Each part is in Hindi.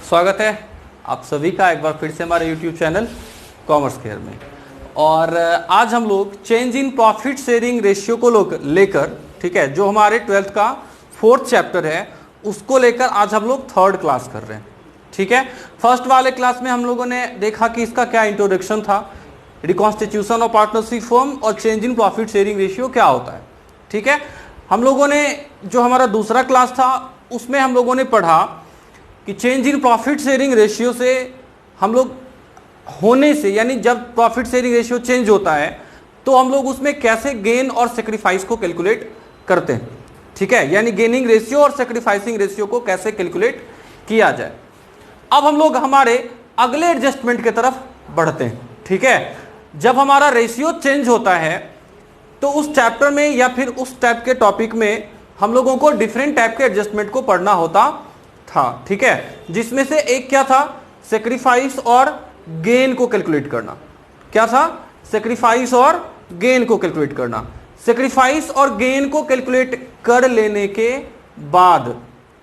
स्वागत है आप सभी का एक बार फिर से हमारे YouTube चैनल कॉमर्स केयर में। और आज हम लोग change in profit sharing ratio को लेकर, ठीक है, जो हमारे 12th का 4th चैप्टर है उसको लेकर आज हम लोग 3rd क्लास कर रहे हैं। ठीक है, फर्स्ट वाले क्लास में हम लोगों ने देखा कि इसका क्या इंट्रोडक्शन था, रिकॉन्स्टिट्यूशन ऑफ पार्टनरशिप फर्म और change in profit sharing ratio क्या होता है। ठीक है, हम लोगों ने जो हमारा दूसरा क्लास था उसमें हम लोगों ने पढ़ा कि change in profit sharing ratio से हम लोग होने से, यानी जब प्रॉफिट शेयरिंग रेशियो चेंज होता है तो हम लोग उसमें कैसे गेन और सेक्रीफाइस को कैलकुलेट करते हैं। ठीक है, यानी गेनिंग रेशियो और सेक्रीफाइसिंग रेशियो को कैसे कैलकुलेट किया जाए। अब हम लोग हमारे अगले एडजस्टमेंट की तरफ बढ़ते हैं। ठीक है, जब हमारा रेशियो चेंज होता है तो उस चैप्टर में या फिर उस टाइप के टॉपिक में हम लोगों को डिफरेंट टाइप के एडजस्टमेंट को पढ़ना होता था। ठीक है, जिसमें से एक क्या था, सेक्रीफाइस और गेन को कैलकुलेट करना। क्या था, सेक्रीफाइस और गेन को कैलकुलेट करना। सेक्रीफाइस और गेन को कैलकुलेट कर लेने के बाद,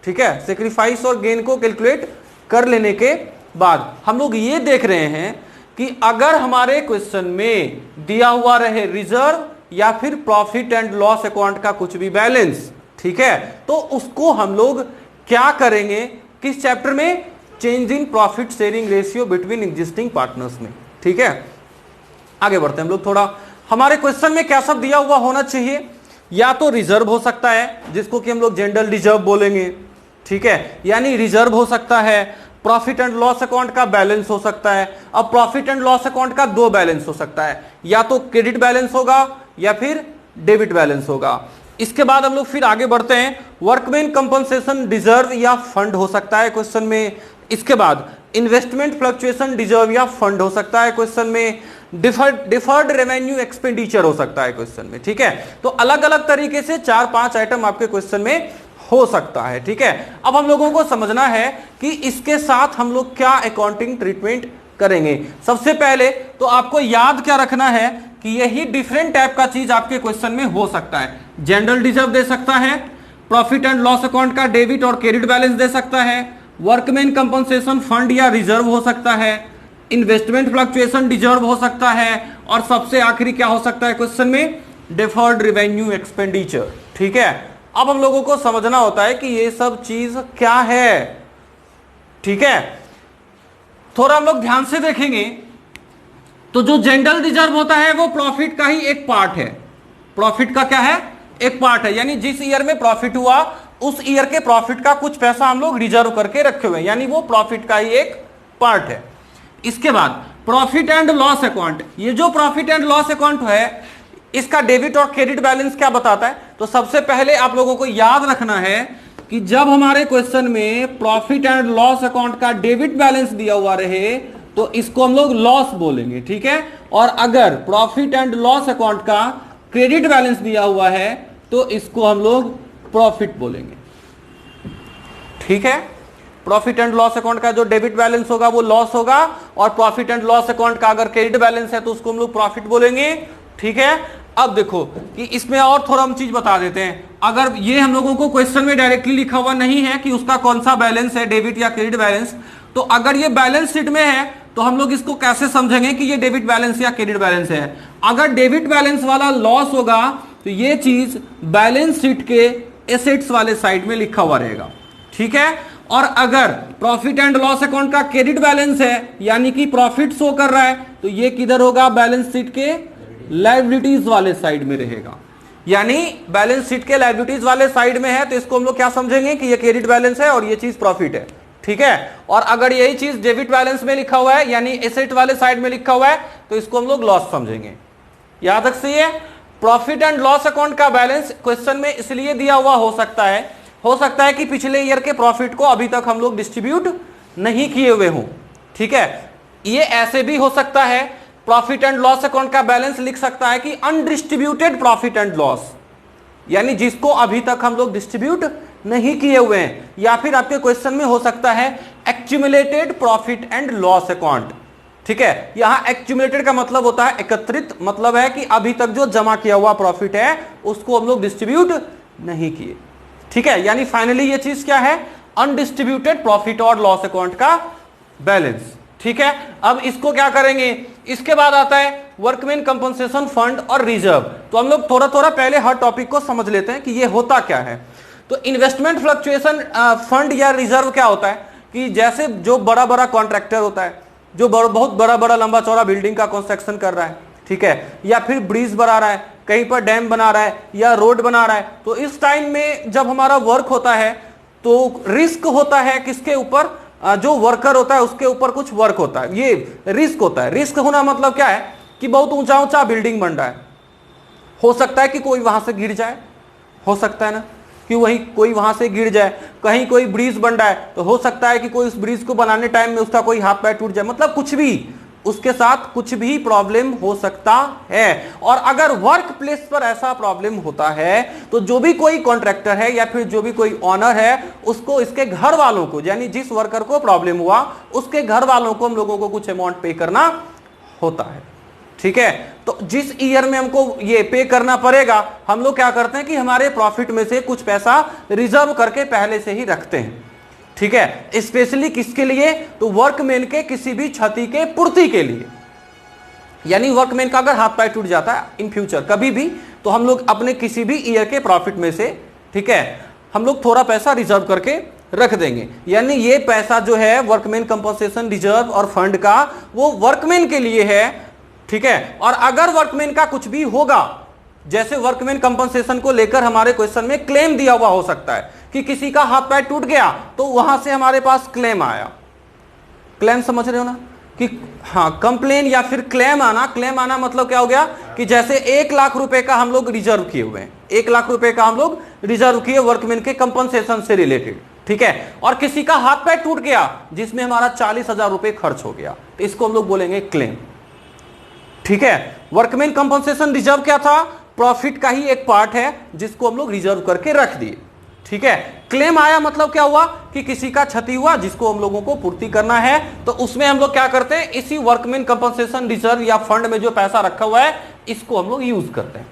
ठीक है, सेक्रीफाइस और गेन को कैलकुलेट कर लेने के बाद हम लोग ये देख रहे हैं कि अगर हमारे क्वेश्चन में दिया हुआ रहे रिजर्व या फिर प्रॉफिट एंड लॉस अकाउंट का कुछ भी बैलेंस, ठीक है, तो उसको हम लोग क्या करेंगे, किस चैप्टर में, change in profit sharing ratio between existing partners में। ठीक है, आगे बढ़ते हैं हम लोग थोड़ा। हमारे क्वेश्चन में क्या सब दिया हुआ होना चाहिए, या तो रिजर्व हो सकता है जिसको कि हम लोग जनरल रिजर्व बोलेंगे। ठीक है, यानी रिजर्व हो सकता है, प्रॉफिट एंड लॉस अकाउंट का बैलेंस हो सकता है। अब प्रॉफिट एंड लॉस अकाउंट का दो बैलेंस हो सकता है, या तो क्रेडिट बैलेंस होगा या फिर डेबिट बैलेंस होगा। इसके बाद हम लोग फिर आगे बढ़ते हैं, वर्कमैन कंपनसेशन रिजर्व या फंड हो सकता है क्वेश्चन में। इसके बाद इन्वेस्टमेंट फ्लक्चुएशन रिजर्व या फंड हो सकता है क्वेश्चन में। डिफर्ड रेवेन्यू एक्सपेंडिचर हो सकता है क्वेश्चन में। ठीक है, तो अलग अलग तरीके से 4-5 आइटम आपके क्वेश्चन में हो सकता है। ठीक है, अब हम लोगों को समझना है कि इसके साथ हम लोग क्या अकाउंटिंग ट्रीटमेंट करेंगे। सबसे पहले तो आपको याद क्या रखना है कि यही डिफरेंट टाइप का चीज आपके क्वेश्चन में हो सकता है। जनरल रिजर्व दे सकता है, प्रॉफिट एंड लॉस अकाउंट का डेबिट और क्रेडिट बैलेंस दे सकता है, वर्कमैन कंपनसेशन फंड या रिजर्व हो सकता है, इन्वेस्टमेंट फ्लक्चुएशन रिजर्व हो सकता है, और सबसे आखिरी क्या हो सकता है क्वेश्चन में, डिफर्ड रेवेन्यू एक्सपेंडिचर। ठीक है, अब हम लोगों को समझना होता है कि ये सब चीज क्या है। ठीक है, थोड़ा हम लोग ध्यान से देखेंगे तो जो जनरल रिजर्व होता है वो प्रॉफिट का ही एक पार्ट है। प्रॉफिट का क्या है, एक पार्ट है, यानी जिस ईयर में प्रॉफिट हुआ उस ईयर के प्रॉफिट का कुछ पैसा हम लोग रिजर्व करके रखे हुए हैं, यानी वो प्रॉफिट का ही एक पार्ट है। इसके बाद प्रॉफिट एंड लॉस अकाउंट, ये जो प्रॉफिट एंड लॉस अकाउंट है इसका डेबिट और क्रेडिट बैलेंस क्या बताता है। तो सबसे पहले आप लोगों को याद रखना है कि जब हमारे क्वेश्चन में प्रॉफिट एंड लॉस अकाउंट का डेबिट बैलेंस दिया हुआ रहे तो इसको हम लोग लॉस बोलेंगे। ठीक है, और अगर प्रॉफिट एंड लॉस अकाउंट का क्रेडिट बैलेंस दिया हुआ है तो इसको हम लोग प्रॉफिट बोलेंगे। ठीक है, प्रॉफिट एंड लॉस अकाउंट का जो डेबिट बैलेंस होगा वो लॉस होगा, और प्रॉफिट एंड लॉस अकाउंट का अगर क्रेडिट बैलेंस है तो उसको हम लोग प्रॉफिट बोलेंगे। ठीक है, अब देखो कि इसमें और थोड़ा हम चीज बता देते हैं। अगर ये हम लोगों को क्वेश्चन में डायरेक्टली लिखा हुआ नहीं है कि उसका कौन सा बैलेंस है, डेबिट या क्रेडिट बैलेंस, तो अगर ये बैलेंस शीट में है तो हम लोग इसको कैसे समझेंगे कि ये डेबिट बैलेंस या क्रेडिट बैलेंस है। अगर डेबिट बैलेंस वाला लॉस होगा तो ये चीज बैलेंस शीट के एसेट्स वाले साइड में लिखा हुआ रहेगा। ठीक है, और अगर प्रॉफिट एंड लॉस अकाउंट का क्रेडिट बैलेंस है यानी कि प्रॉफिट शो कर रहा है तो ये किधर होगा, बैलेंस शीट के लायबिलिटीज वाले साइड में रहेगा। यानी बैलेंस शीट के लायबिलिटीज वाले साइड में है तो इसको हम लोग क्या समझेंगे कि ये क्रेडिट बैलेंस है और ये चीज प्रॉफिट है। ठीक है, और अगर यही चीज डेबिट बैलेंस में लिखा हुआ है यानी एसेट वाले साइड में लिखा हुआ है तो इसको हम लोग लॉस समझेंगे। याद रखिए, प्रॉफिट एंड लॉस अकाउंट का बैलेंस क्वेश्चन में इसलिए दिया हुआ हो सकता है कि पिछले ईयर के प्रॉफिट को अभी तक हम लोग डिस्ट्रीब्यूट नहीं किए हुए हों। ठीक है, ये ऐसे भी हो सकता है, प्रॉफिट एंड लॉस अकाउंट का बैलेंस लिख सकता है कि अनडिस्ट्रीब्यूटेड प्रॉफिट एंड लॉस, यानी जिसको अभी तक हम लोग डिस्ट्रीब्यूट नहीं किए हुए हैं। या फिर आपके क्वेश्चन में हो सकता है accumulated profit and loss account. ठीक है, यहां एक्यूमुलेटेड का मतलब होता है एकत्रित, मतलब है कि अभी तक जो जमा किया हुआ प्रॉफिट है उसको हम लोग डिस्ट्रीब्यूट नहीं किए। ठीक है, यानी फाइनली ये चीज क्या है, अनडिस्ट्रीब्यूटेड प्रॉफिट और लॉस अकाउंट का बैलेंस। ठीक है, अब इसको क्या करेंगे, इसके बाद आता है वर्कमैन कंपनसेशन फंड और रिजर्व। तो हम लोग थोड़ा थोड़ा पहले हर टॉपिक को समझ लेते हैं कि ये होता क्या है। तो इन्वेस्टमेंट फ्लक्चुएशन फंड या रिजर्व क्या होता है कि जैसे जो बड़ा बड़ा कॉन्ट्रैक्टर होता है, जो बहुत बड़ा बड़ा लंबा चौड़ा बिल्डिंग का कंस्ट्रक्शन कर रहा है, ठीक है, या फिर ब्रिज बना रहा है, कहीं पर डैम बना रहा है या रोड बना रहा है, तो इस टाइम में जब हमारा वर्क होता है तो रिस्क होता है किसके ऊपर, जो वर्कर होता है उसके ऊपर कुछ वर्क होता है, ये रिस्क होता है। रिस्क होना मतलब क्या है कि बहुत ऊंचा ऊंचा बिल्डिंग बन रहा है, हो सकता है कि कोई वहां से गिर जाए, हो सकता है ना कि वही कोई वहां से गिर जाए, कहीं कोई ब्रिज बन रहा है तो हो सकता है कि कोई उस ब्रिज को बनाने टाइम में उसका कोई हाथ पैर टूट जाए, मतलब कुछ भी, उसके साथ कुछ भी प्रॉब्लम हो सकता है। और अगर वर्क प्लेस पर ऐसा प्रॉब्लम होता है तो जो भी कोई कॉन्ट्रैक्टर है या फिर जो भी कोई ऑनर है उसको इसके घर वालों को, यानी जिस वर्कर को प्रॉब्लम हुआ उसके घर वालों को हम लोगों को कुछ अमाउंट पे करना होता है। ठीक है, तो जिस ईयर में हमको ये पे करना पड़ेगा, हम लोग क्या करते हैं कि हमारे प्रॉफिट में से कुछ पैसा रिजर्व करके पहले से ही रखते हैं। ठीक है, स्पेशली किसके लिए, तो वर्कमैन के किसी भी क्षति के पूर्ति के लिए। यानी वर्कमैन का अगर हाथ पैर टूट जाता है इन फ्यूचर कभी भी, तो हम लोग अपने किसी भी ईयर के प्रॉफिट में से, ठीक है, हम लोग थोड़ा पैसा रिजर्व करके रख देंगे। यानी ये पैसा जो है वर्कमैन कंपनसेशन रिजर्व और फंड का, वो वर्कमैन के लिए है। ठीक है, और अगर वर्कमैन का कुछ भी होगा, जैसे वर्कमैन कंपनसेशन को लेकर हमारे क्वेश्चन में क्लेम दिया हुआ हो सकता है कि किसी का हाथ पैर टूट गया तो वहां से हमारे पास क्लेम आया। क्लेम समझ रहे हो ना कि हाँ, कंप्लेन या फिर क्लेम आना। क्लेम आना मतलब क्या हो गया कि जैसे 1 लाख रुपए का हम लोग रिजर्व किए हुए हैं, 1 लाख रुपए का हम लोग रिजर्व किए वर्कमैन के कंपनसेशन से रिलेटेड। ठीक है, और किसी का हाथ पैर टूट गया जिसमें हमारा 40,000 रुपए खर्च हो गया, तो इसको हम लोग बोलेंगे क्लेम। ठीक है, वर्कमैन कंपनसेशन रिजर्व क्या था, प्रॉफिट का ही एक पार्ट है जिसको हम लोग रिजर्व करके रख दिए। ठीक है, क्लेम आया मतलब क्या हुआ कि किसी का क्षति हुआ जिसको हम लोगों को पूर्ति करना है, तो उसमें हम लोग क्या करते हैं, इसी वर्कमैन कंपनसेशन रिजर्व या फंड में जो पैसा रखा हुआ है इसको हम लोग यूज करते हैं।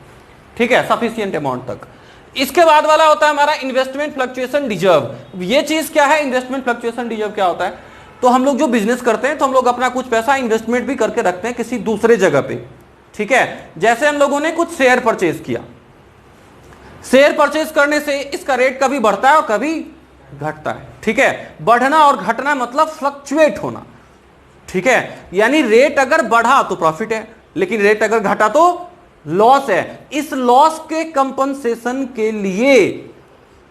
ठीक है, सफिशिएंट अमाउंट तक। इसके बाद वाला होता है हमारा इन्वेस्टमेंट फ्लक्चुएशन रिजर्व। ये चीज क्या है, इन्वेस्टमेंट फ्लक्चुएशन रिजर्व क्या होता है, तो हम लोग जो बिजनेस करते हैं तो हम लोग अपना कुछ पैसा इन्वेस्टमेंट भी करके रखते हैं किसी दूसरे जगह पे। ठीक है, जैसे हम लोगों ने कुछ शेयर परचेज किया, शेयर परचेज करने से इसका रेट कभी बढ़ता है और कभी घटता है। ठीक है, बढ़ना और घटना मतलब फ्लक्चुएट होना। ठीक है, यानी रेट अगर बढ़ा तो प्रॉफिट है, लेकिन रेट अगर घटा तो लॉस है। इस लॉस के कंपनसेशन के लिए,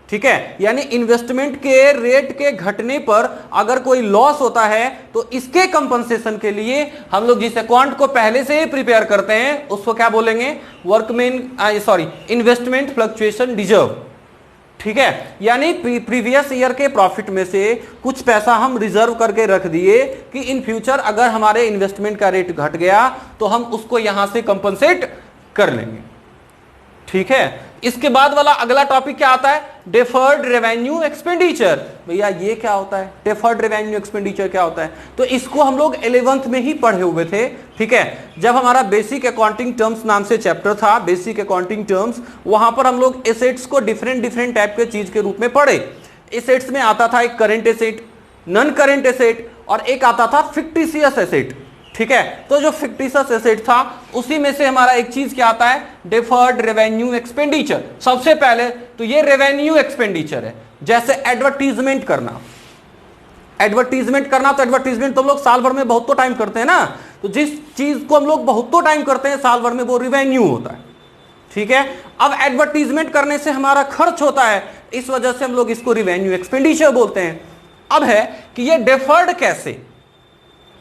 ठीक है, यानी इन्वेस्टमेंट के रेट के घटने पर अगर कोई लॉस होता है तो इसके कंपनसेशन के लिए हम लोग जिस अकाउंट को पहले से ही प्रिपेयर करते हैं उसको क्या बोलेंगे, इन्वेस्टमेंट फ्लक्चुएशन रिजर्व। ठीक है, यानी प्रीवियस ईयर के प्रॉफिट में से कुछ पैसा हम रिजर्व करके रख दिए कि इन फ्यूचर अगर हमारे इन्वेस्टमेंट का रेट घट गया तो हम उसको यहां से कंपनसेट कर लेंगे। ठीक है, इसके बाद वाला अगला टॉपिक क्या आता है, डेफर्ड रेवेन्यू एक्सपेंडिचर। भैया ये क्या होता है, डेफर्ड रेवेन्यू एक्सपेंडिचर क्या होता है, तो इसको हम लोग 11th में ही पढ़े हुए थे। ठीक है, जब हमारा बेसिक अकाउंटिंग टर्म्स नाम से चैप्टर था, बेसिक अकाउंटिंग टर्म्स, वहां पर हम लोग एसेट्स को डिफरेंट टाइप के चीज के रूप में पढ़े। एसेट्स में आता था एक current asset, non current asset, और एक आता था फिक्टिशियस एसेट। ठीक है, तो जो फिक्टिशियस एसेट था उसी में से हमारा एक चीज क्या आता है, डेफर्ड रेवेन्यू एक्सपेंडिचर। सबसे पहले तो ये रेवेन्यू एक्सपेंडिचर है, जैसे एडवर्टीजमेंट करना। एडवर्टीजमेंट करना तो एडवर्टीजमेंट तो हम लोग साल भर में बहुत तो टाइम करते हैं ना, तो जिस चीज को हम लोग बहुत तो टाइम करते हैं साल भर में वो रेवेन्यू होता है। ठीक है, अब एडवर्टीजमेंट करने से हमारा खर्च होता है, इस वजह से हम लोग इसको रेवेन्यू एक्सपेंडिचर बोलते हैं। अब है कि ये डेफर्ड कैसे,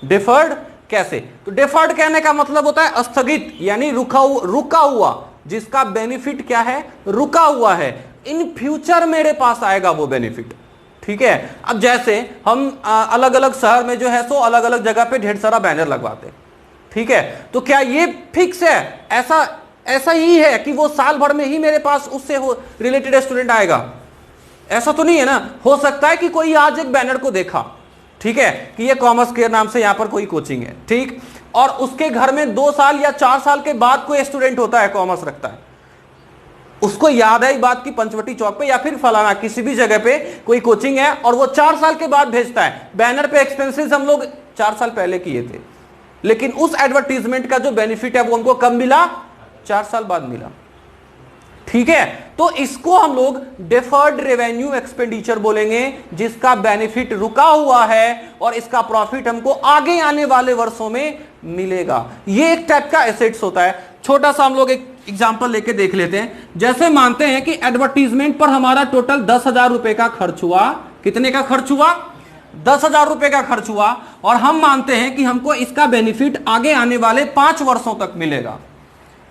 डेफर्ड कैसे, तो डेफर्ड कहने का मतलब होता है स्थगित, यानी रुका हुआ, जिसका बेनिफिट क्या है, रुका हुआ है, इन फ्यूचर मेरे पास आएगा वो बेनिफिट। ठीक है, अब जैसे हम अलग अलग शहर में जो है सो अलग अलग जगह पे ढेर सारा बैनर लगवाते हैं। ठीक है, तो क्या ये फिक्स है, ऐसा ही है कि वो साल भर में ही मेरे पास उससे रिलेटेड स्टूडेंट आएगा, ऐसा तो नहीं है ना। हो सकता है कि कोई आज एक बैनर को देखा, ठीक है, कि ये कॉमर्स केयर नाम से यहां पर कोई कोचिंग है, ठीक, और उसके घर में 2 साल या 4 साल के बाद कोई स्टूडेंट होता है कॉमर्स रखता है, उसको याद है बात की पंचवटी चौक पे या फिर फलाना किसी भी जगह पे कोई कोचिंग है और वो 4 साल के बाद भेजता है, बैनर पे एक्सपेंसेस हम लोग 4 साल पहले किए थे, लेकिन उस एडवर्टीजमेंट का जो बेनिफिट है वो हमको कब मिला? 4 साल बाद मिला। ठीक है, तो इसको हम लोग डिफर्ड रेवेन्यू एक्सपेंडिचर बोलेंगे, जिसका बेनिफिट रुका हुआ है और इसका प्रॉफिट हमको आगे आने वाले वर्षों में मिलेगा। ये एक टाइप का एसेट्स होता है। छोटा सा हम लोग एक एग्जांपल लेके देख लेते हैं। जैसे मानते हैं कि एडवर्टीजमेंट पर हमारा टोटल 10,000 रुपए का खर्च हुआ। कितने का खर्च हुआ? 10,000 रुपए का खर्च हुआ, और हम मानते हैं कि हमको इसका बेनिफिट आगे आने वाले 5 वर्षों तक मिलेगा।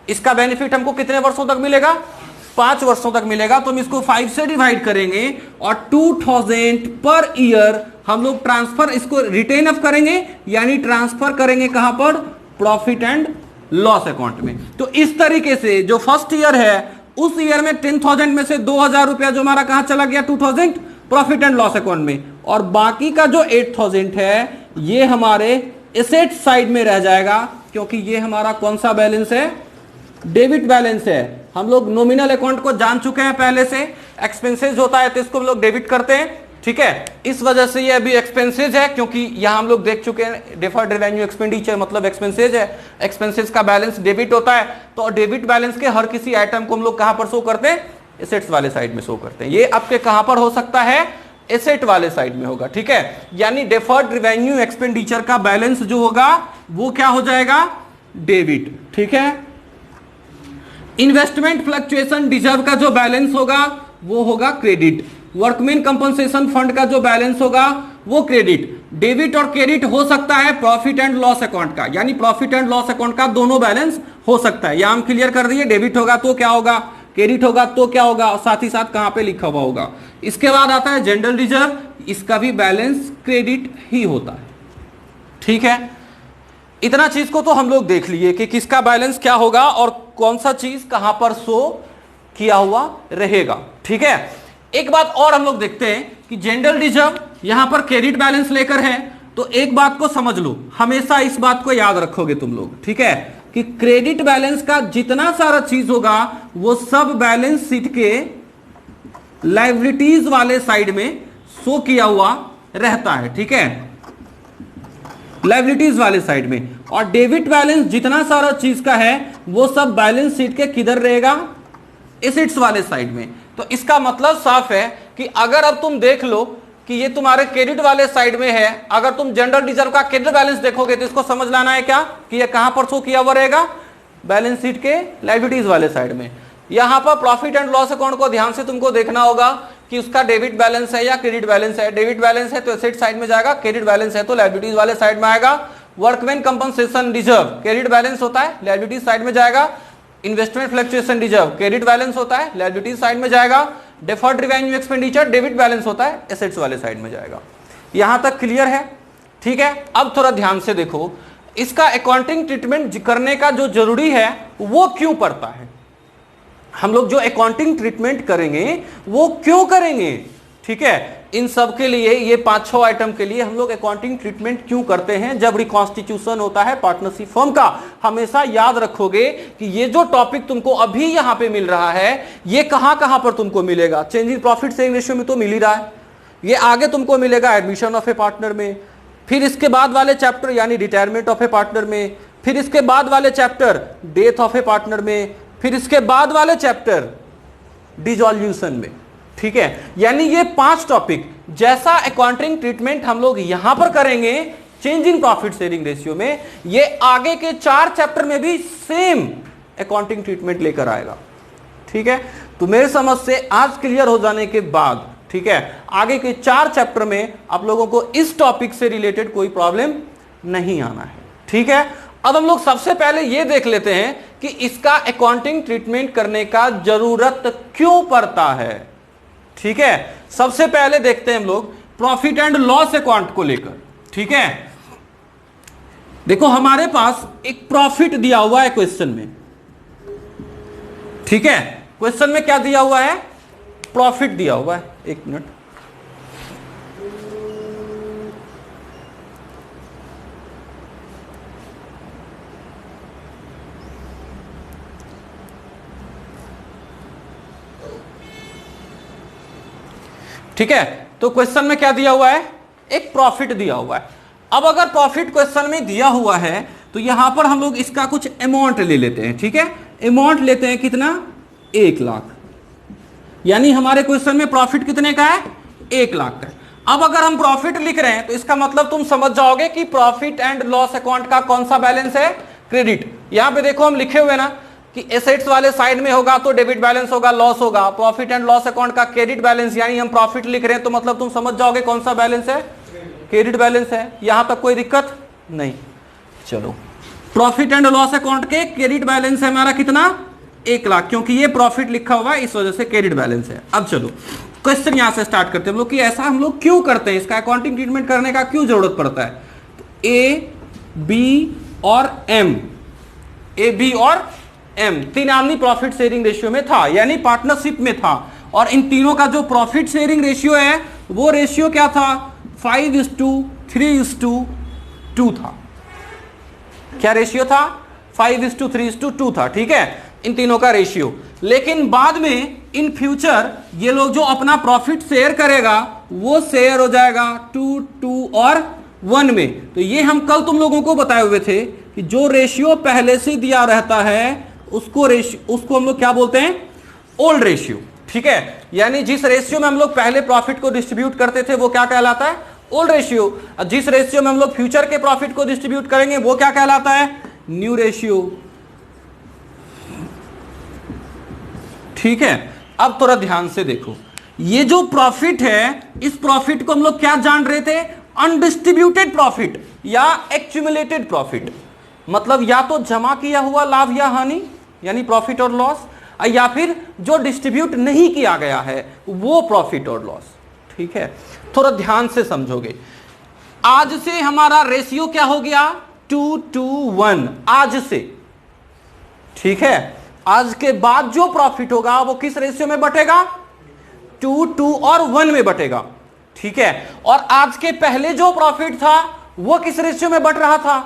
इसका बेनिफिट हमको कितने वर्षों तक मिलेगा? 5 वर्षों तक मिलेगा। तो हम इसको 5 से डिवाइड करेंगे और 2000 पर ईयर हम लोग ट्रांसफर इसको रिटेन ऑफ करेंगे, यानी ट्रांसफर करेंगे कहां पर? प्रॉफिट एंड लॉस अकाउंट में। तो इस तरीके से जो फर्स्ट ईयर है उस ईयर में 10,000 में से 2,000 रुपया जो हमारा कहां चला गया? 2,000 प्रॉफिट एंड लॉस अकाउंट में, और बाकी का जो 8,000 है ये हमारे एसेट साइड में रह जाएगा, क्योंकि ये हमारा कौन सा बैलेंस है? डेबिट बैलेंस है। हम लोग नॉमिनल अकाउंट को जान चुके हैं पहले से, एक्सपेंसेस होता है तो इसको हम लोग डेबिट करते हैं। ठीक है, इस वजह से ये अभी एक्सपेंसेस है, क्योंकि यहां हम लोग देख चुके हैं डिफर्ड रेवेन्यू एक्सपेंडिचर मतलब एक्सपेंसेस है। एक्सपेंसेस का बैलेंस डेबिट होता है, तो डेबिट बैलेंस के हर किसी आइटम को हम लोग कहां पर शो करते हैं? एसेट्स वाले साइड में शो करते हैं। ये आपके कहां पर हो सकता है? एसेट वाले साइड में होगा। ठीक है, यानी डिफर्ड रेवेन्यू एक्सपेंडिचर का बैलेंस जो होगा वो क्या हो जाएगा? डेबिट। ठीक है, इन्वेस्टमेंट फ्लक्चुएशन रिजर्व का जो बैलेंस होगा वो होगा क्रेडिट। वर्कमैन कंपनसेशन फंड का जो बैलेंस होगा वो क्रेडिट। डेबिट और क्रेडिट हो सकता है प्रॉफिट एंड लॉस अकाउंट का, यानी प्रॉफिट एंड लॉस अकाउंट का दोनों बैलेंस हो सकता है। यहां हम क्लियर कर दिए, डेबिट होगा तो क्या होगा, क्रेडिट होगा तो क्या होगा, और साथ ही साथ कहां पे लिखा हुआ होगा। इसके बाद आता है जनरल रिजर्व, इसका भी बैलेंस क्रेडिट ही होता है। ठीक है, इतना चीज को तो हम लोग देख लिए कि किसका बैलेंस क्या होगा और कौन सा चीज कहां पर शो किया हुआ रहेगा। ठीक है, एक बात और हम लोग देखते हैं कि जनरल रिजर्व यहां पर क्रेडिट बैलेंस लेकर है, तो एक बात को समझ लो, हमेशा इस बात को याद रखोगे तुम लोग। ठीक है, कि क्रेडिट बैलेंस का जितना सारा चीज होगा वो सब बैलेंस शीट के लायबिलिटीज वाले साइड में शो किया हुआ रहता है। ठीक है, लायबिलिटीज वाले साइड में, और डेबिट बैलेंस जितना सारा चीज का है वो सब बैलेंस शीट के किधर रहेगा? एसेट्स वाले साइड में। तो इसका मतलब साफ है कि अगर अब तुम देख लो कि ये तुम्हारे क्रेडिट वाले साइड में है, अगर तुम जनरल रिजर्व का क्रेडिट बैलेंस देखोगे तो इसको समझ लाना है क्या कि ये कहां पर शो किया हुआ रहेगा? बैलेंस शीट के लायबिलिटीज वाले साइड में। यहां पर प्रॉफिट एंड लॉस अकाउंट को ध्यान से तुमको देखना होगा कि उसका डेबिट बैलेंस है या क्रेडिट बैलेंस है। डेबिट बैलेंस है तो एसेट साइड में जाएगा, क्रेडिट बैलेंस है तो लायबिलिटीज वाले साइड में आएगा। Workman compensation reserve credit balance होता है, लायबिलिटीज साइड में जाएगा। Investment fluctuation reserve credit balance होता है, लायबिलिटीज साइड में जाएगा। Deferred revenue expenditure debit balance होता है, एसेट्स वाले साइड में जाएगा। यहां तक क्लियर है? ठीक है, अब थोड़ा ध्यान से देखो, इसका अकाउंटिंग ट्रीटमेंट करने का जो जरूरी है वो क्यों पड़ता है? हम लोग जो अकाउंटिंग ट्रीटमेंट करेंगे वो क्यों करेंगे? ठीक है, इन सब के लिए, ये 5-6 आइटम के लिए हम लोग अकाउंटिंग ट्रीटमेंट क्यों करते हैं जब रिकॉन्स्टिट्यूशन होता है पार्टनरशिप फर्म का? हमेशा याद रखोगे कि ये जो टॉपिक तुमको अभी यहां पे मिल रहा है ये कहां कहां पर तुमको मिलेगा? Change in profit sharing ratio में तो मिल ही रहा है, ये आगे तुमको मिलेगा एडमिशन ऑफ ए पार्टनर में, फिर इसके बाद वाले चैप्टर यानी रिटायरमेंट ऑफ ए पार्टनर में, फिर इसके बाद वाले chapter death of A partner में, फिर इसके बाद वाले चैप्टर डिसॉल्यूशन में। ठीक है, यानी ये 5 टॉपिक जैसा अकाउंटिंग ट्रीटमेंट हम लोग यहां पर करेंगे change in profit sharing ratio में, ये आगे के 4 चैप्टर में भी सेम अकाउंटिंग ट्रीटमेंट लेकर आएगा। ठीक है, तो मेरे समझ से आज क्लियर हो जाने के बाद, ठीक है, आगे के 4 चैप्टर में आप लोगों को इस टॉपिक से रिलेटेड कोई प्रॉब्लम नहीं आना है। ठीक है, अब हम लोग सबसे पहले ये देख लेते हैं कि इसका अकाउंटिंग ट्रीटमेंट करने का जरूरत क्यों पड़ता है। ठीक है, सबसे पहले देखते हैं हम लोग प्रॉफिट एंड लॉस अकाउंट को लेकर। ठीक है, देखो हमारे पास एक प्रॉफिट दिया हुआ है क्वेश्चन में। ठीक है, क्वेश्चन में क्या दिया हुआ है? प्रॉफिट दिया हुआ है। एक मिनट, ठीक है, तो क्वेश्चन में क्या दिया हुआ है, एक प्रॉफिट दिया हुआ है। अब अगर प्रॉफिट क्वेश्चन में दिया हुआ है तो यहां पर हम लोग इसका कुछ अमाउंट ले लेते हैं। ठीक है, अमाउंट लेते हैं कितना, 1 लाख, यानी हमारे क्वेश्चन में प्रॉफिट कितने का है, 1 लाख का। अब अगर हम प्रॉफिट लिख रहे हैं तो इसका मतलब तुम समझ जाओगे कि प्रॉफिट एंड लॉस अकाउंट का कौन सा बैलेंस है, क्रेडिट। यहां पे देखो हम लिखे हुए ना कि एसेट्स वाले साइड में होगा तो डेबिट बैलेंस होगा, लॉस होगा, प्रॉफिट एंड लॉस अकाउंट का क्रेडिट बैलेंस, यानी हम प्रॉफिट लिख रहे हैं तो मतलब तुम समझ जाओगे कौन सा बैलेंस है, क्रेडिट बैलेंस है। यहां तक कोई दिक्कत नहीं। चलो, प्रॉफिट एंड लॉस अकाउंट के क्रेडिट बैलेंस है हमारा कितना, 1 लाख, क्योंकि ये प्रॉफिट लिखा हुआ है इस वजह से क्रेडिट बैलेंस है। अब चलो क्वेश्चन यहां से स्टार्ट करते हैं हम लोग कि ऐसा हम लोग क्यों करते हैं, इसका अकाउंटिंग ट्रीटमेंट करने का क्यों जरूरत पड़ता है। तो ए बी और एम, ए बी और एम तीन आदमी प्रॉफिट शेयरिंग रेशियो में था, यानी पार्टनरशिप में था, और इन तीनों का जो प्रॉफिट शेयरिंग रेशियो है वो रेशियो क्या था, 5:3:2 था। क्या रेशियो था, 5:3:2 था। ठीक है, इन तीनों का रेशियो। लेकिन बाद में इन फ्यूचर ये लोग जो अपना प्रॉफिट शेयर करेगा वो शेयर हो जाएगा 2 और 1 में। तो ये हम कल तुम लोगों को बताए हुए थे कि जो रेशियो पहले से दिया रहता है उसको हम लोग क्या बोलते हैं, ओल्ड रेशियो। ठीक है, यानी जिस रेशियो में हम लोग पहले प्रॉफिट को डिस्ट्रीब्यूट करते थे वो क्या कहलाता है, ओल्ड रेशियो। जिस रेशियो में हम लोग फ्यूचर के प्रॉफिट को डिस्ट्रीब्यूट करेंगे वो क्या कहलाता है, न्यू रेशियो। ठीक है, अब थोड़ा ध्यान से देखो, ये जो प्रॉफिट है इस प्रॉफिट को हम लोग क्या जान रहे थे, अनडिस्ट्रीब्यूटेड प्रॉफिट या एक्यूमुलेटेड प्रॉफिट। मतलब या तो जमा किया हुआ लाभ या हानि यानी प्रॉफिट और लॉस, या फिर जो डिस्ट्रीब्यूट नहीं किया गया है वो प्रॉफिट और लॉस। ठीक है, थोड़ा ध्यान से समझोगे। आज से हमारा रेशियो क्या हो गया, 2:1 आज से। ठीक है, आज के बाद जो प्रॉफिट होगा वो किस रेशियो में बटेगा, 2 और 1 में बटेगा। ठीक है, और आज के पहले जो प्रॉफिट था वो किस रेशियो में बट रहा था,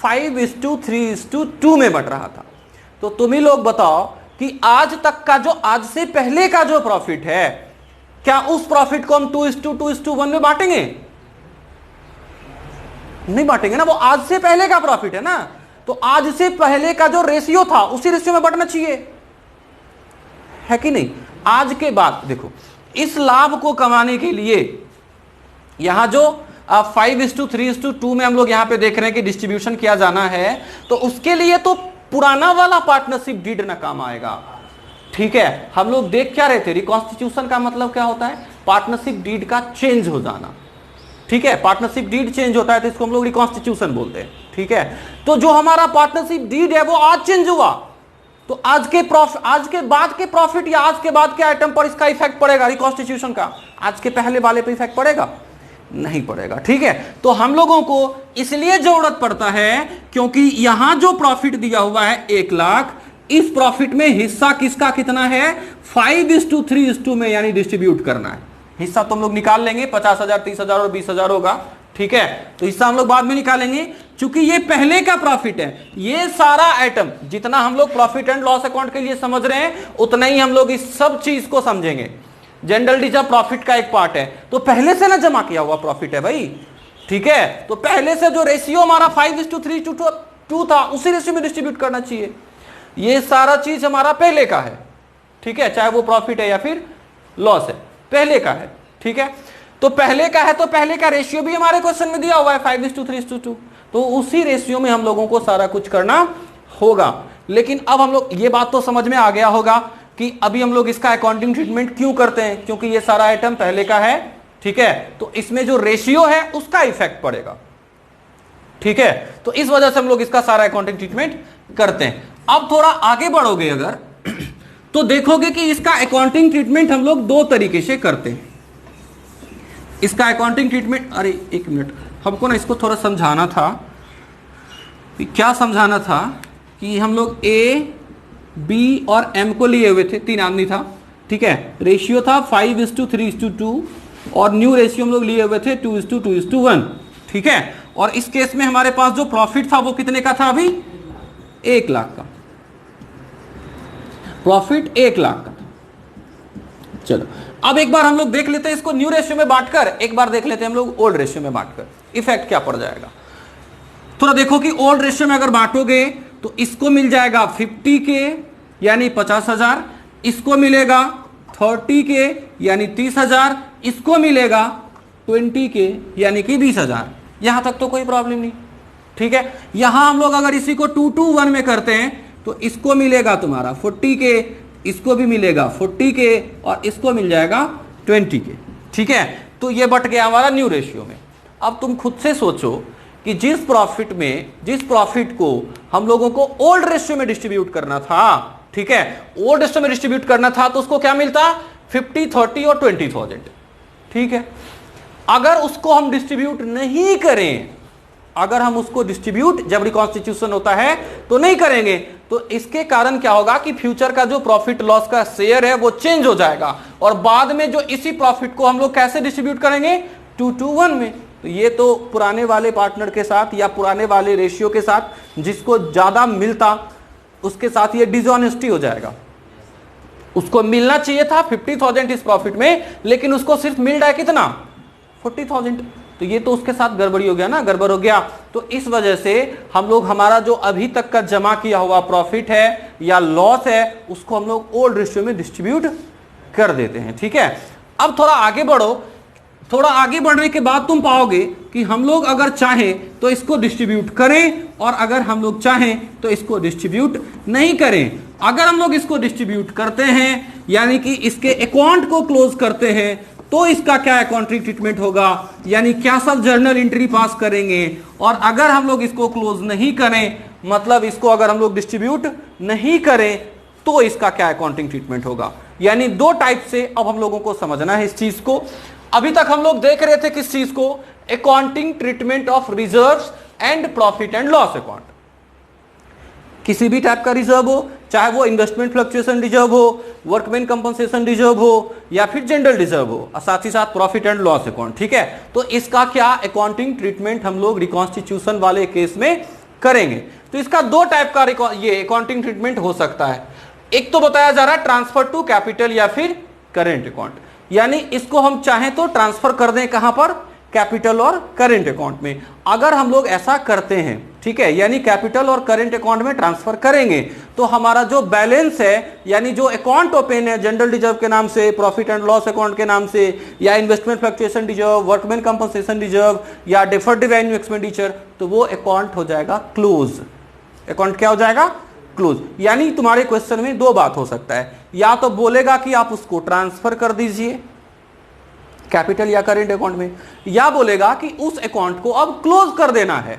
5:3:2 में बट रहा था। तो तुम ही लोग बताओ कि आज तक का जो, आज से पहले का जो प्रॉफिट है, क्या उस प्रॉफिट को हम 2:2:1 में बांटेंगे, नहीं बांटेंगे ना, वो आज से पहले का प्रॉफिट है ना। तो आज से पहले का जो रेशियो था उसी रेशियो में बटना चाहिए, है कि नहीं। आज के बाद देखो, इस लाभ को कमाने के लिए यहां जो 5:3:2 में हम लोग यहां पे देख रहे हैं कि डिस्ट्रीब्यूशन किया जाना है, तो उसके लिए तो पुराना वाला पार्टनरशिप डीड ना काम आएगा। ठीक है, हम लोग देख क्या रहे थे, रिकॉन्स्टिट्यूशन का मतलब क्या होता है, पार्टनरशिप डीड का चेंज हो जाना। ठीक है, पार्टनरशिप डीड चेंज होता है तो इसको हम लोग रिकॉन्स्टिट्यूशन बोलते हैं। ठीक है, तो जो हमारा पार्टनरशिप डीड है वो आज चेंज हुआ, तो आज के बाद के प्रॉफिट या आज के बाद के आइटम पर इसका इफेक्ट पड़ेगा रिकॉन्स्टिट्यूशन का, आज के पहले वाले पे इफेक्ट पड़ेगा, नहीं पड़ेगा। ठीक है, तो हम लोगों को इसलिए जरूरत पड़ता है क्योंकि यहां जो प्रॉफिट दिया हुआ है 1 लाख, इस प्रॉफिट में हिस्सा किसका कितना है, 5:3:2 में, यानी डिस्ट्रीब्यूट करना है। हिस्सा तो हम लोग निकाल लेंगे, 50,000, 30,000 और 20,000 होगा। ठीक है, तो हिस्सा हम लोग बाद में निकालेंगे, क्योंकि ये पहले का प्रॉफिट है। ये सारा आइटम जितना हम लोग प्रॉफिट एंड लॉस अकाउंट के लिए समझ रहे हैं उतना ही हम लोग इस सब चीज को समझेंगे। जनरल रिजर्व प्रॉफिट का एक पार्ट है, तो पहले से ना जमा किया हुआ प्रॉफिट है भाई। ठीक है, तो पहले से जो रेशियो हमारा 5:3:2 था उसी रेशियो में डिस्ट्रीब्यूट करना चाहिए। ये सारा चीज हमारा पहले का है। ठीक है, चाहे वो प्रॉफिट है या फिर लॉस है, पहले का है। ठीक है, तो पहले का है तो पहले का रेशियो भी हमारे क्वेश्चन में दिया हुआ है 5:3:2, तो उसी रेशियो में हम लोगों को सारा कुछ करना होगा। लेकिन अब हम लोग, ये बात तो समझ में आ गया होगा कि अभी हम लोग इसका अकाउंटिंग ट्रीटमेंट क्यों करते हैं, क्योंकि ये सारा आइटम पहले का है। ठीक है, तो इसमें जो रेशियो है उसका इफेक्ट पड़ेगा। ठीक है, तो इस वजह से हम लोग इसका सारा अकाउंटिंग ट्रीटमेंट करते हैं। अब थोड़ा आगे बढ़ोगे अगर तो देखोगे कि इसका अकाउंटिंग ट्रीटमेंट हम लोग 2 तरीके से करते हैं। इसका अकाउंटिंग ट्रीटमेंट, अरे एक मिनट, हमको ना इसको थोड़ा समझाना था। क्या समझाना था कि हम लोग ए बी और एम को लिए हुए थे, 3 आदमी था। ठीक है, रेशियो था 5:3:2 और न्यू रेशियो हम लोग लिए हुए थे 2:2:1। ठीक है, और इस केस में हमारे पास जो प्रॉफिट था वो कितने का था, अभी 1 लाख का प्रॉफिट, 1 लाख का। चलो अब एक बार हम लोग देख लेते हैं इसको न्यू रेशियो में बांटकर, एक बार देख लेते हैं हम लोग ओल्ड रेशियो में बांटकर इफेक्ट क्या पड़ जाएगा। थोड़ा देखो कि ओल्ड रेशियो में अगर बांटोगे तो इसको मिल जाएगा 50 के यानी 50,000, इसको मिलेगा 30 के यानी 30,000, इसको मिलेगा 20 के यानी कि 20,000। यहां तक तो कोई प्रॉब्लम नहीं, ठीक है। यहां हम लोग अगर इसी को 2 to 1 में करते हैं तो इसको मिलेगा तुम्हारा 40 के, इसको भी मिलेगा 40 के और इसको मिल जाएगा 20 के, ठीक है। तो ये बट गया हमारा न्यू रेशियो में। अब तुम खुद से सोचो कि जिस प्रॉफिट को हम लोगों को ओल्ड रेशियो में डिस्ट्रीब्यूट करना था, ठीक है, ओल्ड रेशियो में डिस्ट्रीब्यूट करना था तो उसको क्या मिलता 50, 30 और 20,000, ठीक है। अगर उसको हम डिस्ट्रीब्यूट नहीं करें, अगर हम उसको डिस्ट्रीब्यूट जब रिकॉन्स्टिट्यूशन होता है तो नहीं करेंगे, तो इसके कारण क्या होगा कि फ्यूचर का जो प्रॉफिट लॉस का शेयर है वो चेंज हो जाएगा और बाद में जो इसी प्रॉफिट को हम लोग कैसे डिस्ट्रीब्यूट करेंगे 2 to 1 में। तो ये तो पुराने वाले पार्टनर के साथ या पुराने वाले रेशियो के साथ जिसको ज्यादा मिलता उसके साथ ये डिसऑनेस्टी हो जाएगा। उसको मिलना चाहिए था 50,000 इस प्रॉफिट में, लेकिन उसको सिर्फ मिल रहा है कितना 40,000। तो ये तो उसके साथ गड़बड़ी हो गया ना, गड़बड़ हो गया। तो इस वजह से हम लोग हमारा जो अभी तक का जमा किया हुआ प्रॉफिट है या लॉस है उसको हम लोग ओल्ड रेशियो में डिस्ट्रीब्यूट कर देते हैं, ठीक है। अब थोड़ा आगे बढ़ो, थोड़ा आगे बढ़ने के बाद तुम पाओगे कि हम लोग अगर चाहें तो इसको डिस्ट्रीब्यूट करें और अगर हम लोग चाहें तो इसको डिस्ट्रीब्यूट नहीं करें। अगर हम लोग इसको डिस्ट्रीब्यूट करते हैं यानी कि इसके अकाउंट को क्लोज करते हैं तो इसका क्या अकाउंटिंग ट्रीटमेंट होगा, यानी क्या सब जर्नल एंट्री पास करेंगे। और अगर हम लोग इसको क्लोज नहीं करें, मतलब इसको अगर हम लोग डिस्ट्रीब्यूट नहीं करें तो इसका क्या अकाउंटिंग ट्रीटमेंट होगा। यानी दो टाइप से अब हम लोगों को समझना है इस चीज को। अभी तक हम लोग देख रहे थे किस चीज को, accounting treatment of reserves and profit and loss account. किसी भी टाइप का रिजर्व हो, चाहे वो इन्वेस्टमेंट फ्लक्चुएशन रिजर्व हो, वर्कमैन कंपनसेशन रिजर्व हो या फिर जनरल रिजर्व हो, और साथ ही साथ प्रॉफिट एंड लॉस अकाउंट, ठीक है। तो इसका क्या अकाउंटिंग ट्रीटमेंट हम लोग रिकॉन्स्टिट्यूशन वाले केस में करेंगे। तो इसका दो टाइप का ये अकाउंटिंग ट्रीटमेंट हो सकता है। एक तो बताया जा रहा है ट्रांसफर टू कैपिटल या फिर करेंट अकाउंट, यानी इसको हम चाहें तो ट्रांसफर कर दें कहां पर, कैपिटल और करेंट अकाउंट में। अगर हम लोग ऐसा करते हैं, ठीक है, यानी कैपिटल और करेंट अकाउंट में ट्रांसफर करेंगे तो हमारा जो बैलेंस है, यानी जो अकाउंट ओपन है जनरल रिजर्व के नाम से, प्रॉफिट एंड लॉस अकाउंट के नाम से, या investment fluctuation reserve, workman compensation reserve या डिफर्ड रेवेन्यू एक्सपेंडिचर, तो वो अकाउंट हो जाएगा क्लोज। अकाउंट क्या हो जाएगा, क्लोज। यानी तुम्हारे क्वेश्चन में दो बात हो सकता है, या तो बोलेगा कि आप उसको ट्रांसफर कर दीजिए कैपिटल या करेंट अकाउंट में, या बोलेगा कि उस अकाउंट को अब क्लोज कर देना है,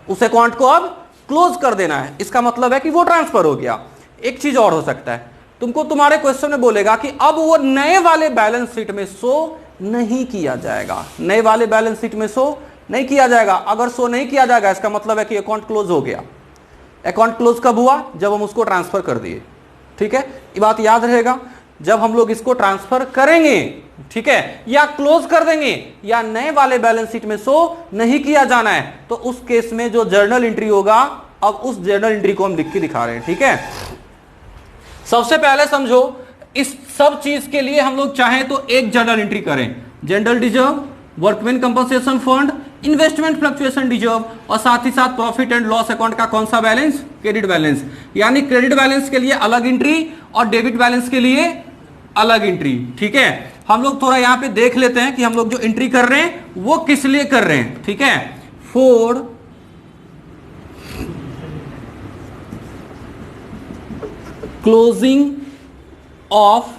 उस अकाउंट को अब क्लोज कर देना है। इसका मतलब है कि वो ट्रांसफर हो गया। एक चीज और हो सकता है, तुमको तुम्हारे क्वेश्चन में बोलेगा कि अब वो नए वाले बैलेंस शीट में शो नहीं किया जाएगा, नए वाले बैलेंस शीट में शो नहीं किया जाएगा। अगर शो नहीं किया जाएगा इसका मतलब है कि अकाउंट क्लोज हो गया। अकाउंट क्लोज कब हुआ, जब हम उसको ट्रांसफर कर दिए, ठीक है। ये बात याद रहेगा, जब हम लोग इसको ट्रांसफर करेंगे, ठीक है, या क्लोज कर देंगे या नए वाले बैलेंस शीट में शो नहीं किया जाना है, तो उस केस में जो जर्नल एंट्री होगा, अब उस जर्नल एंट्री को हम लिख के दिखा रहे हैं, ठीक है। सबसे पहले समझो, इस सब चीज के लिए हम लोग चाहें तो एक जर्नल एंट्री करें, general reserve, workman compensation fund, investment fluctuation reserve और साथ ही साथ प्रॉफिट एंड लॉस अकाउंट का कौन सा बैलेंस, क्रेडिट बैलेंस। यानी क्रेडिट बैलेंस के लिए अलग एंट्री और डेबिट बैलेंस के लिए अलग एंट्री, ठीक है। हम लोग थोड़ा यहां पे देख लेते हैं कि हम लोग जो एंट्री कर रहे हैं वो किस लिए कर रहे हैं, ठीक है। For closing of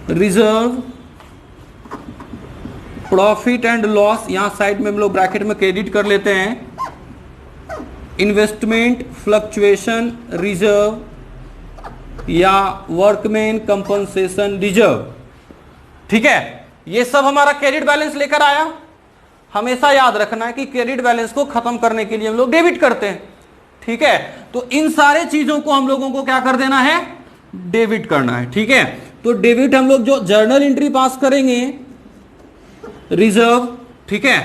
reserve, profit and loss, यहां साइड में हम लोग ब्रैकेट में क्रेडिट कर लेते हैं, इन्वेस्टमेंट फ्लक्चुएशन रिजर्व या वर्कमैन कंपनसेशन रिजर्व, ठीक है। ये सब हमारा क्रेडिट बैलेंस लेकर आया। हमेशा याद रखना है कि क्रेडिट बैलेंस को खत्म करने के लिए हम लोग डेबिट करते हैं, ठीक है। तो इन सारे चीजों को हम लोगों को क्या कर देना है, डेबिट करना है, ठीक है। तो डेबिट हम लोग जो जर्नल एंट्री पास करेंगे, रिजर्व, ठीक है,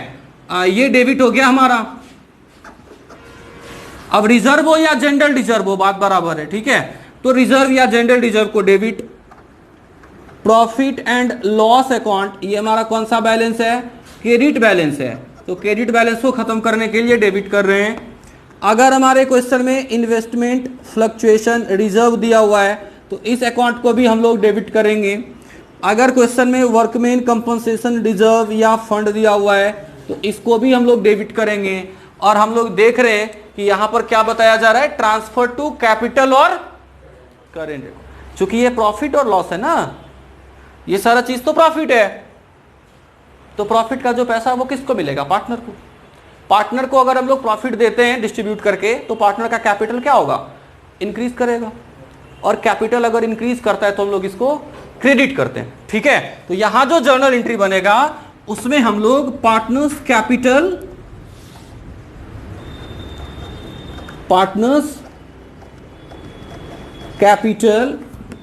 ये डेबिट हो गया हमारा। अब रिजर्व हो या जनरल रिजर्व हो, बात बराबर है, ठीक है। तो रिजर्व या जनरल रिजर्व को debit, profit and loss account ये हमारा कौन सा बैलेंस है, क्रेडिट बैलेंस है, तो क्रेडिट बैलेंस को खत्म करने के लिए डेबिट कर रहे हैं। अगर हमारे क्वेश्चन में इन्वेस्टमेंट फ्लक्चुएशन रिजर्व दिया हुआ है तो इस अकाउंट को भी हम लोग डेबिट करेंगे। अगर क्वेश्चन में वर्कमैन कंपनसेशन रिजर्व या फंड दिया हुआ है तो इसको भी हम लोग डेबिट करेंगे। और हम लोग देख रहे हैं कि यहां पर क्या बताया जा रहा है, ट्रांसफर टू कैपिटल और करेंट अकाउंट। चूंकि ये प्रॉफिट और लॉस है ना, ये सारा चीज तो प्रॉफिट है, तो प्रॉफिट का जो पैसा है वो किसको मिलेगा, पार्टनर को। पार्टनर को अगर हम लोग प्रॉफिट देते हैं डिस्ट्रीब्यूट करके तो पार्टनर का कैपिटल क्या होगा, इंक्रीज करेगा। और कैपिटल अगर इंक्रीज करता है तो हम लोग इसको क्रेडिट करते हैं। ठीक है, तो यहां जो जर्नल एंट्री बनेगा उसमें हम लोग पार्टनर्स कैपिटल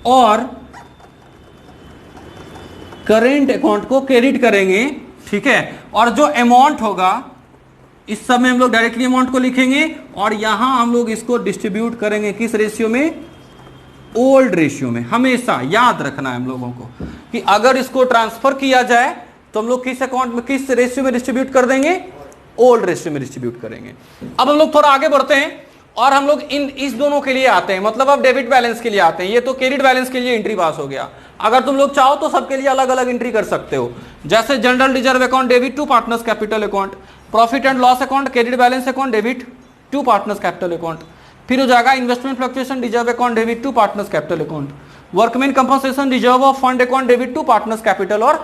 और करेंट अकाउंट को क्रेडिट करेंगे। ठीक है, और जो अमाउंट होगा इस सब में हम लोग डायरेक्टली अमाउंट को लिखेंगे और यहां हम लोग इसको डिस्ट्रीब्यूट करेंगे किस रेशियो में, ओल्ड रेशियो में। हमेशा याद रखना है हम लोगों को कि अगर इसको ट्रांसफर किया जाए तो हम लोग किस अकाउंट में, किस रेशियो में डिस्ट्रीब्यूट कर देंगे, ओल्ड रेशियो में डिस्ट्रीब्यूट करेंगे। अब हम लोग थोड़ा आगे बढ़ते हैं और हम लोग इस दोनों के लिए आते हैं, मतलब अब डेबिट बैलेंस के लिए आते हैं। ये तो क्रेडिट बैलेंस के लिए एंट्री पास हो गया। अगर तुम लोग चाहो तो सबके लिए अलग अलग एंट्री कर सकते हो, जैसे general reserve account debit to partners capital account, profit and loss account credit balance account debit to partners capital account. फिर हो जाएगा investment fluctuation reserve account debit to partners capital account, workman compensation reserve of fund account debit to partners capital और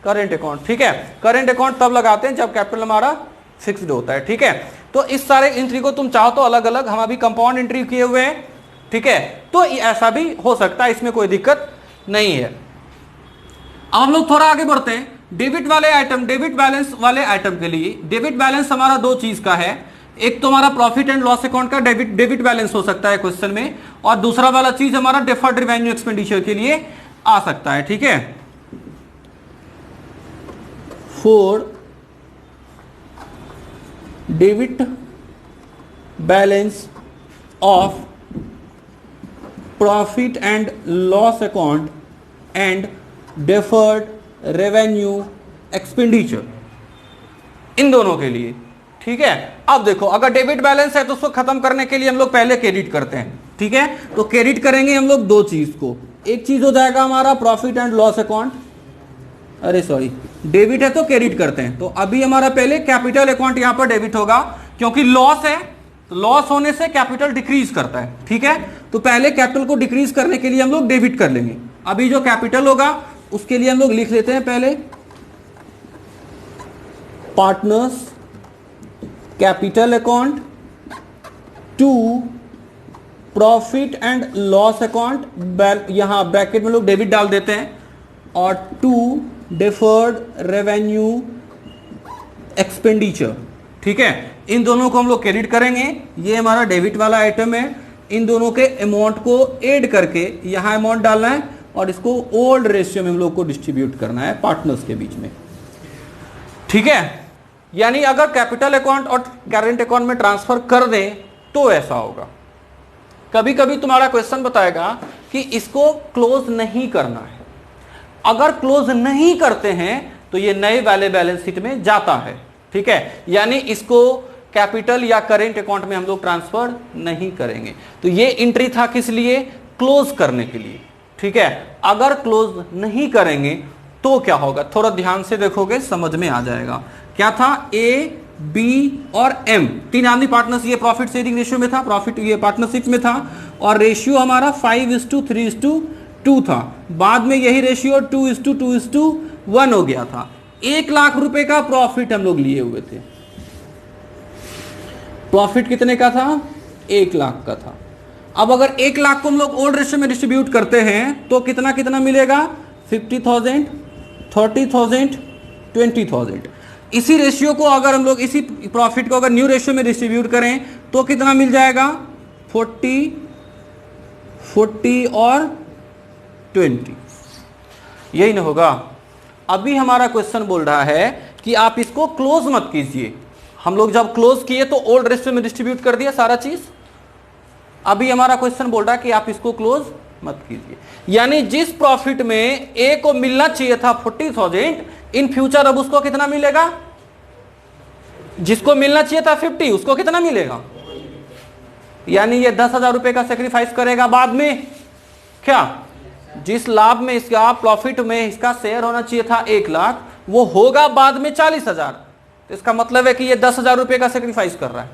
करेंट अकाउंट। ठीक है, करेंट अकाउंट तब लगाते हैं जब कैपिटल हमारा फिक्स्ड होता है। ठीक है, तो इस सारे एंट्री को तुम चाहो तो अलग अलग, हम अभी कंपाउंड एंट्री किए हुए हैं। ठीक है, तो ऐसा भी हो सकता है, इसमें कोई दिक्कत नहीं है। अब हम लोग थोड़ा आगे बढ़ते हैं। डेबिट वाले आइटम, डेबिट बैलेंस वाले आइटम के लिए डेबिट बैलेंस हमारा दो चीज का है, एक तो हमारा प्रॉफिट एंड लॉस अकाउंट का डेबिट बैलेंस हो सकता है क्वेश्चन में, और दूसरा वाला चीज हमारा डिफर्ड रेवेन्यू एक्सपेंडिचर के लिए आ सकता है। ठीक है, for debit balance of profit and loss account and deferred revenue expenditure, इन दोनों के लिए। ठीक है, अब देखो अगर डेबिट बैलेंस है तो उसको खत्म करने के लिए हम लोग पहले क्रेडिट करते हैं। ठीक है, तो क्रेडिट करेंगे हम लोग दो चीज को, एक चीज हो जाएगा हमारा प्रॉफिट एंड लॉस अकाउंट, अरे सॉरी डेबिट है तो क्रेडिट करते हैं। तो अभी हमारा पहले कैपिटल अकाउंट यहां पर डेबिट होगा, क्योंकि लॉस है तो लॉस होने से कैपिटल डिक्रीज करता है। ठीक है, तो पहले कैपिटल को डिक्रीज करने के लिए हम लोग डेबिट कर लेंगे। अभी जो कैपिटल होगा उसके लिए हम लोग लिख लेते हैं पहले partners capital account to profit and loss account, यहां ब्रैकेट में लोग डेबिट डाल देते हैं, और टू डिफर्ड रेवेन्यू एक्सपेंडिचर। ठीक है, इन दोनों को हम लोग क्रेडिट करेंगे। ये हमारा डेबिट वाला आइटम है, इन दोनों के अमाउंट को ऐड करके यहां अमाउंट डालना है और इसको ओल्ड रेशियो में हम लोग को डिस्ट्रीब्यूट करना है पार्टनर्स के बीच में। ठीक है, यानी अगर कैपिटल अकाउंट और करेंट अकाउंट में ट्रांसफर कर दें तो ऐसा होगा। कभी कभी तुम्हारा क्वेश्चन बताएगा कि इसको क्लोज नहीं करना है, अगर क्लोज नहीं करते हैं तो ये नए वाले बैलेंस शीट में जाता है। ठीक है, यानी इसको कैपिटल या करेंट अकाउंट में हम लोग ट्रांसफर नहीं करेंगे। तो ये एंट्री था किस लिए, क्लोज करने के लिए। ठीक है, अगर क्लोज नहीं करेंगे तो क्या होगा, थोड़ा ध्यान से देखोगे समझ में आ जाएगा। क्या था, ए बी और एम तीन आदमी पार्टनर्स, ये प्रॉफिट शेयरिंग रेशियो में था, प्रॉफिट ये पार्टनरशिप में था, और रेशियो हमारा 5:3:2 था। बाद में यही रेशियो 2:2:1 हो गया था। 1 लाख रुपए का प्रॉफिट हम लोग लिए हुए थे। प्रॉफिट कितने का था, 1 लाख का था। अब अगर 1 लाख को हम लोग ओल्ड रेशियो में डिस्ट्रीब्यूट करते हैं तो कितना कितना मिलेगा, 50,000, 30,000, 20,000। इसी रेशियो को अगर हम लोग, इसी प्रॉफिट को अगर न्यू रेशियो में डिस्ट्रीब्यूट करें तो कितना मिल जाएगा, 40, 40 और 20, यही ना होगा। अभी हमारा क्वेश्चन बोल रहा है कि आप इसको क्लोज मत कीजिए। हम लोग जब क्लोज किए तो ओल्ड रेशियो में डिस्ट्रीब्यूट कर दिया सारा चीज, अभी हमारा क्वेश्चन बोल रहा है कि आप इसको क्लोज मत कीजिए, यानी जिस प्रॉफिट में ए को मिलना चाहिए था 40,000, इन फ्यूचर अब उसको कितना मिलेगा, जिसको मिलना चाहिए था 50 उसको कितना मिलेगा, यानी ये 10,000 रुपए का सेक्रीफाइस करेगा बाद में। क्या जिस लाभ में इसका प्रॉफिट में इसका शेयर होना चाहिए था 1 लाख, वो होगा बाद में 40,000, तो इसका मतलब है कि ये 10,000 रुपए का सेक्रीफाइस कर रहा है।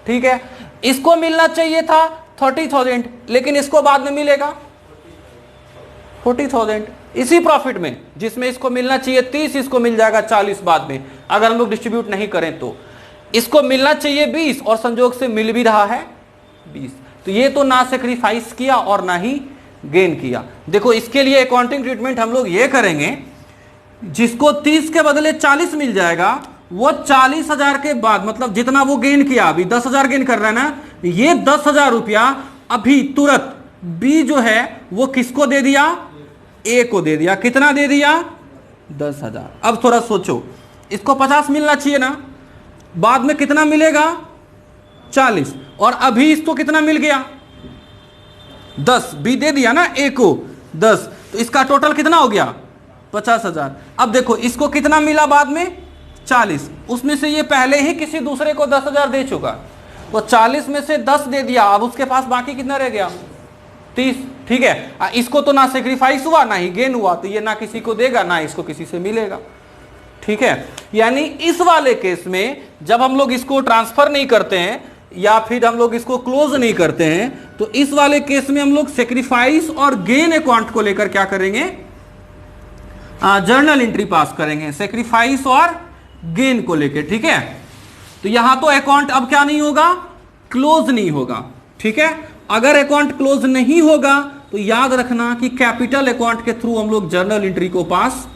ठीक है, इसको मिलना चाहिए था 30,000, लेकिन इसको बाद में मिलेगा 40,000 इसी प्रॉफिट में, जिसमें इसको मिलना चाहिए 30, इसको मिल जाएगा 40 बाद में, अगर हम लोग डिस्ट्रीब्यूट नहीं करें तो। इसको मिलना चाहिए 20 और संजोग से मिल भी रहा है 20, तो ये तो ना सेक्रीफाइस किया और ना ही गेन किया। देखो इसके लिए अकाउंटिंग ट्रीटमेंट हम लोग ये करेंगे, जिसको 30 के बदले 40 मिल जाएगा, वो 40,000 के बाद, मतलब जितना वो गेन किया, अभी 10,000 गेन कर रहा है ना, ये 10,000 रुपया अभी तुरंत बी जो है वो किसको दे दिया, ए को दे दिया। कितना दे दिया, 10,000। अब थोड़ा सोचो, इसको 50 मिलना चाहिए ना, बाद में कितना मिलेगा 40, और अभी इसको कितना मिल गया 10, बी दे दिया ना ए को 10, तो इसका टोटल कितना हो गया 50,000। अब देखो इसको कितना मिला बाद में 40, उसमें से ये पहले ही किसी दूसरे को 10,000 दे चुका, तो 40 में से 10 दे दिया, अब उसके पास बाकी कितना रह गया 30। ठीक है, इसको तो ना सेक्रीफाइस हुआ ना ही गेन हुआ, तो ये ना किसी को देगा ना इसको किसी से मिलेगा। ठीक है, यानी इस वाले केस में जब हम लोग इसको ट्रांसफर नहीं करते हैं या फिर हम लोग इसको क्लोज नहीं करते हैं, तो इस वाले केस में हम लोग सेक्रीफाइस और गेन अकाउंट को लेकर क्या करेंगे, जर्नल एंट्री पास करेंगे सेक्रीफाइस और गेन को लेकर। ठीक है, तो यहां तो अकाउंट अब क्या नहीं होगा, क्लोज नहीं होगा। ठीक है, अगर अकाउंट क्लोज नहीं होगा तो याद रखना कि कैपिटल अकाउंट के थ्रू हम लोग जर्नल एंट्री को पास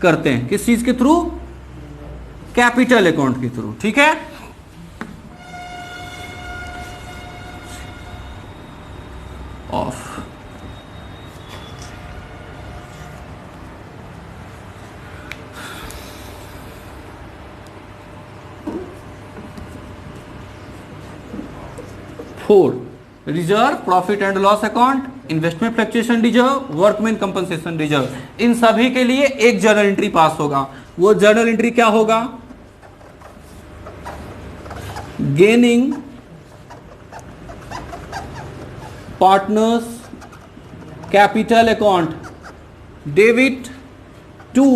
करते हैं। किस चीज के थ्रू, कैपिटल अकाउंट के थ्रू। ठीक है, of. For, reserve, profit and loss account, investment fluctuation reserve, workman compensation reserve, इन सभी के लिए एक जर्नल एंट्री पास होगा। वो जर्नल एंट्री क्या होगा, gaining partners capital account debit to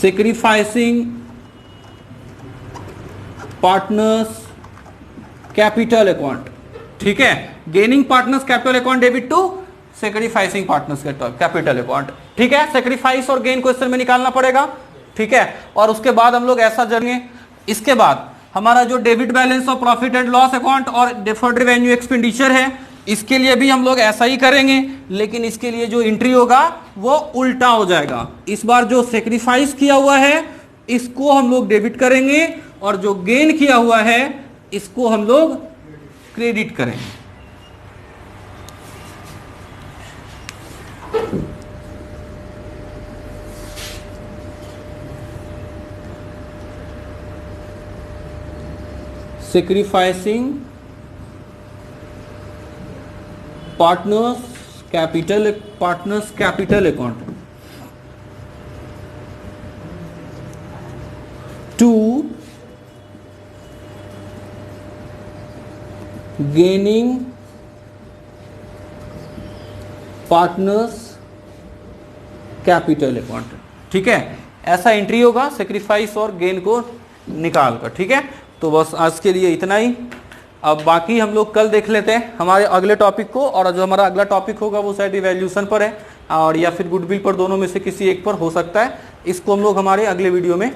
sacrificing partners capital account. ठीक है, gaining partners capital account debit to sacrificing partners capital account. ठीक है, सेक्रीफाइस और गेन क्वेश्चन में निकालना पड़ेगा। ठीक है, और उसके बाद हम लोग ऐसा जानेंगे, इसके बाद हमारा जो डेबिट बैलेंस और प्रॉफिट एंड लॉस अकाउंट और डिफर्ड रेवेन्यू एक्सपेंडिचर है, इसके लिए भी हम लोग ऐसा ही करेंगे, लेकिन इसके लिए जो एंट्री होगा वो उल्टा हो जाएगा। इस बार जो सेक्रीफाइस किया हुआ है इसको हम लोग डेबिट करेंगे और जो गेन किया हुआ है इसको हम लोग क्रेडिट करेंगे। Sacrificing partners capital account to gaining partners capital account. ठीक है, ऐसा एंट्री होगा सेक्रीफाइस और गेन को निकाल कर। ठीक है, तो बस आज के लिए इतना ही। अब बाकी हम लोग कल देख लेते हैं हमारे अगले टॉपिक को, और जो हमारा अगला टॉपिक होगा वो शायद इवैल्यूएशन पर है और या फिर गुडविल पर, दोनों में से किसी एक पर हो सकता है। इसको हम लोग हमारे अगले वीडियो में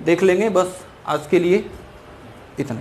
देख लेंगे। बस आज के लिए इतना।